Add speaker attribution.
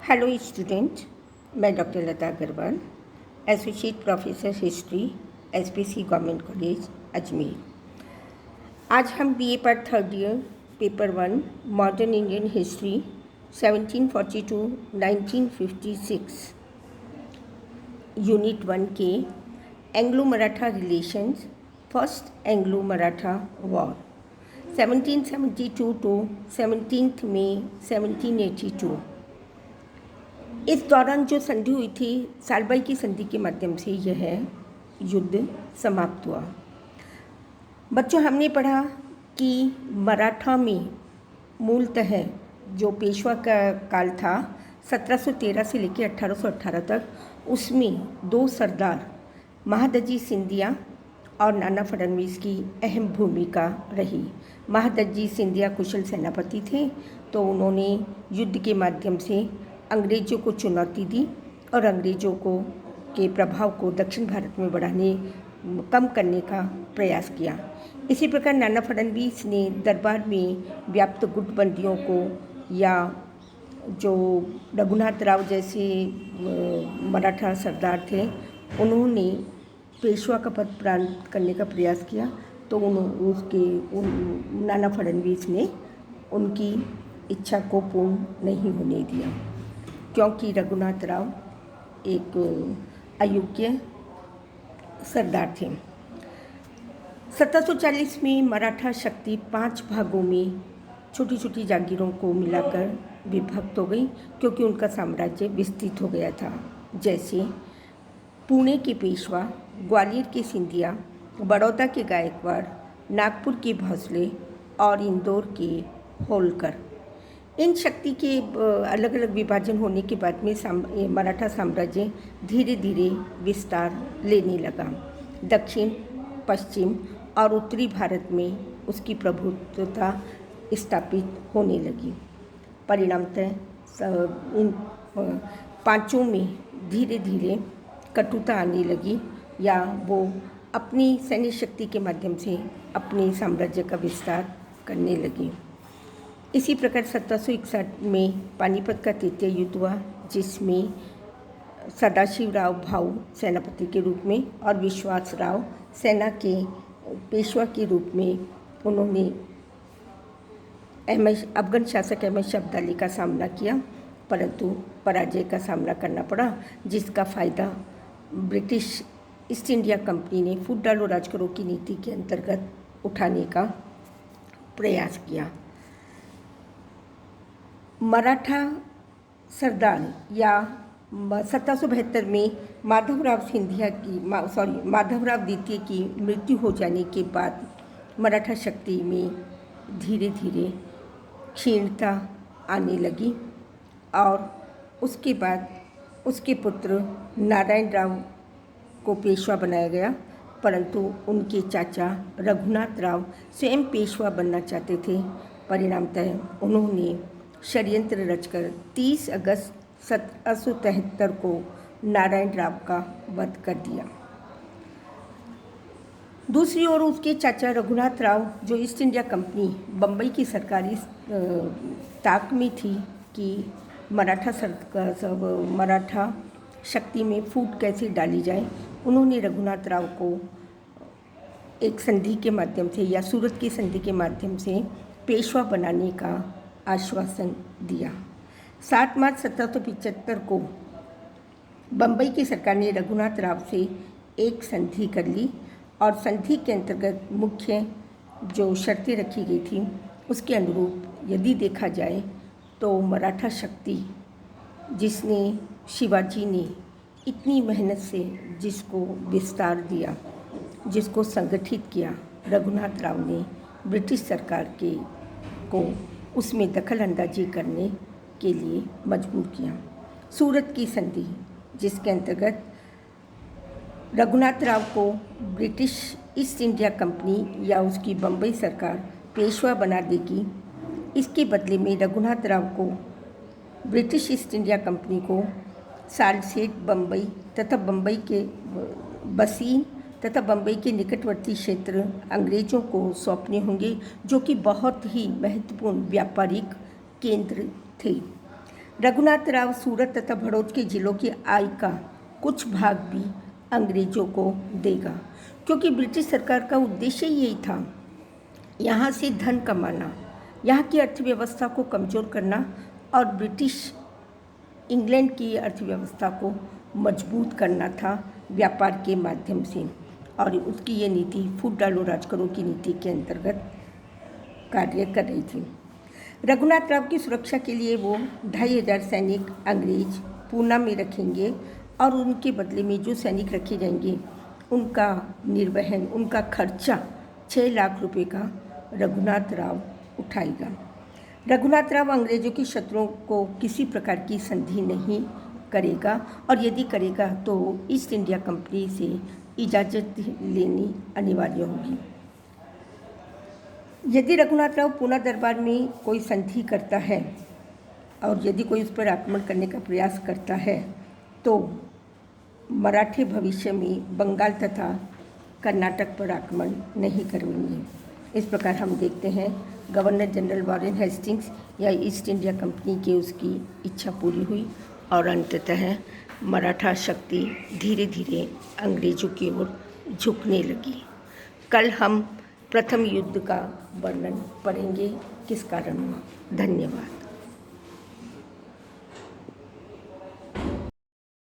Speaker 1: Hello student, मैं doctor Lata Agarwal, associate professor history, SPC government college Ajmer. आज हम BA part third year paper 1 modern Indian history 1742-1956 unit 1 के Anglo Maratha relations first Anglo Maratha war 1772 to 17 मई 1782। इस दौरान जो संधि हुई थी, सालबाई की संधि के माध्यम से यह युद्ध समाप्त हुआ। बच्चों, हमने पढ़ा कि मराठा में मूलतः जो पेशवा का काल था 1713 से लेकर 1818 तक, उसमें दो सरदार महादजी सिंधिया और नाना फडणवीस की अहम भूमिका रही। महादजी सिंधिया कुशल सेनापति थे, तो उन्होंने युद्ध के माध्यम से अंग्रेज़ों को चुनौती दी और अंग्रेज़ों को के प्रभाव को दक्षिण भारत में कम करने का प्रयास किया। इसी प्रकार नाना फडणवीस ने दरबार में व्याप्त गुटबंदियों को या जो रघुनाथ राव जैसे मराठा सरदार थे, उन्होंने पेशवा का पद प्राप्त करने का प्रयास किया, तो नाना फडणवीस ने उनकी इच्छा को पूर्ण नहीं होने दिया, क्योंकि रघुनाथ राव एक अयोग्य सरदार थे। 1740 में मराठा शक्ति 5 भागों में छोटी छोटी जागीरों को मिलाकर विभक्त हो गई, क्योंकि उनका साम्राज्य विस्तृत हो गया था। जैसे पुणे के पेशवा, ग्वालियर के सिंधिया, बड़ौदा के गायकवाड़, नागपुर के भोसले और इंदौर के होलकर। इन शक्ति के अलग अलग विभाजन होने के बाद में मराठा साम्राज्य धीरे धीरे विस्तार लेने लगा। दक्षिण, पश्चिम और उत्तरी भारत में उसकी प्रभुत्वता स्थापित होने लगी। परिणामतः इन पांचों में धीरे धीरे कटुता आने लगी, या वो अपनी सैन्य शक्ति के माध्यम से अपने साम्राज्य का विस्तार करने लगी। इसी प्रकार 1761 में पानीपत का तृतीय युद्ध हुआ, जिसमें सदाशिवराव भाऊ सेनापति के रूप में और विश्वास राव सेना के पेशवा के रूप में उन्होंने अफगान शासक अहमद शाह अब्दाली का सामना किया, परंतु पराजय का सामना करना पड़ा, जिसका फ़ायदा ब्रिटिश ईस्ट इंडिया कंपनी ने फूट डालो राज करो की नीति के अंतर्गत उठाने का प्रयास किया। मराठा सरदार या 1772 में माधवराव द्वितीय की मृत्यु हो जाने के बाद मराठा शक्ति में धीरे धीरे क्षीणता आने लगी, और उसके बाद उसके पुत्र नारायण राव को पेशवा बनाया गया, परंतु उनके चाचा रघुनाथ राव स्वयं पेशवा बनना चाहते थे। परिणामतः उन्होंने षड्यंत्र रचकर 30 अगस्त 1773 को नारायण राव का वध कर दिया। दूसरी ओर उसके चाचा रघुनाथ राव, जो ईस्ट इंडिया कंपनी बम्बई की सरकारी ताक में थी कि मराठा शक्ति में फूट कैसे डाली जाए, उन्होंने रघुनाथ राव को एक संधि के माध्यम से या सूरत की संधि के माध्यम से पेशवा बनाने का आश्वासन दिया। 7 मार्च 1775 को बम्बई की सरकार ने रघुनाथ राव से एक संधि कर ली, और संधि के अंतर्गत मुख्य जो शर्तें रखी गई थी उसके अनुरूप यदि देखा जाए तो मराठा शक्ति, जिसने शिवाजी ने इतनी मेहनत से जिसको विस्तार दिया, जिसको संगठित किया, रघुनाथ राव ने ब्रिटिश सरकार को उसमें दखल अंदाजी करने के लिए मजबूर किया। सूरत की संधि, जिसके अंतर्गत रघुनाथ राव को ब्रिटिश ईस्ट इंडिया कंपनी या उसकी बम्बई सरकार पेशवा बना देगी, इसके बदले में रघुनाथ राव को ब्रिटिश ईस्ट इंडिया कंपनी को सालसेट, बम्बई तथा बम्बई के बसीन तथा बम्बई के निकटवर्ती क्षेत्र अंग्रेज़ों को सौंपने होंगे, जो कि बहुत ही महत्वपूर्ण व्यापारिक केंद्र थे। रघुनाथ राव सूरत तथा भड़ोच के जिलों की आय का कुछ भाग भी अंग्रेजों को देगा, क्योंकि ब्रिटिश सरकार का उद्देश्य यही था, यहाँ से धन कमाना, यहाँ की अर्थव्यवस्था को कमज़ोर करना और ब्रिटिश इंग्लैंड की अर्थव्यवस्था को मजबूत करना था व्यापार के माध्यम से। और उसकी ये नीति फूट डालो राज करो की नीति के अंतर्गत कार्य कर रही थी। रघुनाथ राव की सुरक्षा के लिए वो 2500 सैनिक अंग्रेज पूना में रखेंगे और उनके बदले में जो सैनिक रखे जाएंगे उनका निर्वहन, उनका खर्चा 6 लाख रुपए का रघुनाथ राव उठाएगा। रघुनाथ राव अंग्रेजों के शत्रुओं को किसी प्रकार की संधि नहीं करेगा और यदि करेगा तो ईस्ट इंडिया कंपनी से इजाज़त लेनी अनिवार्य होगी। यदि रघुनाथ राव पूना दरबार में कोई संधि करता है और यदि कोई उस पर आक्रमण करने का प्रयास करता है तो मराठे भविष्य में बंगाल तथा कर्नाटक पर आक्रमण नहीं करेंगे। इस प्रकार हम देखते हैं गवर्नर जनरल वॉरेन हेस्टिंग्स या ईस्ट इंडिया कंपनी की उसकी इच्छा पूरी हुई और अंततः मराठा शक्ति धीरे धीरे अंग्रेज़ों की ओर झुकने लगी। कल हम प्रथम युद्ध का वर्णन पढ़ेंगे, किस कारण। धन्यवाद।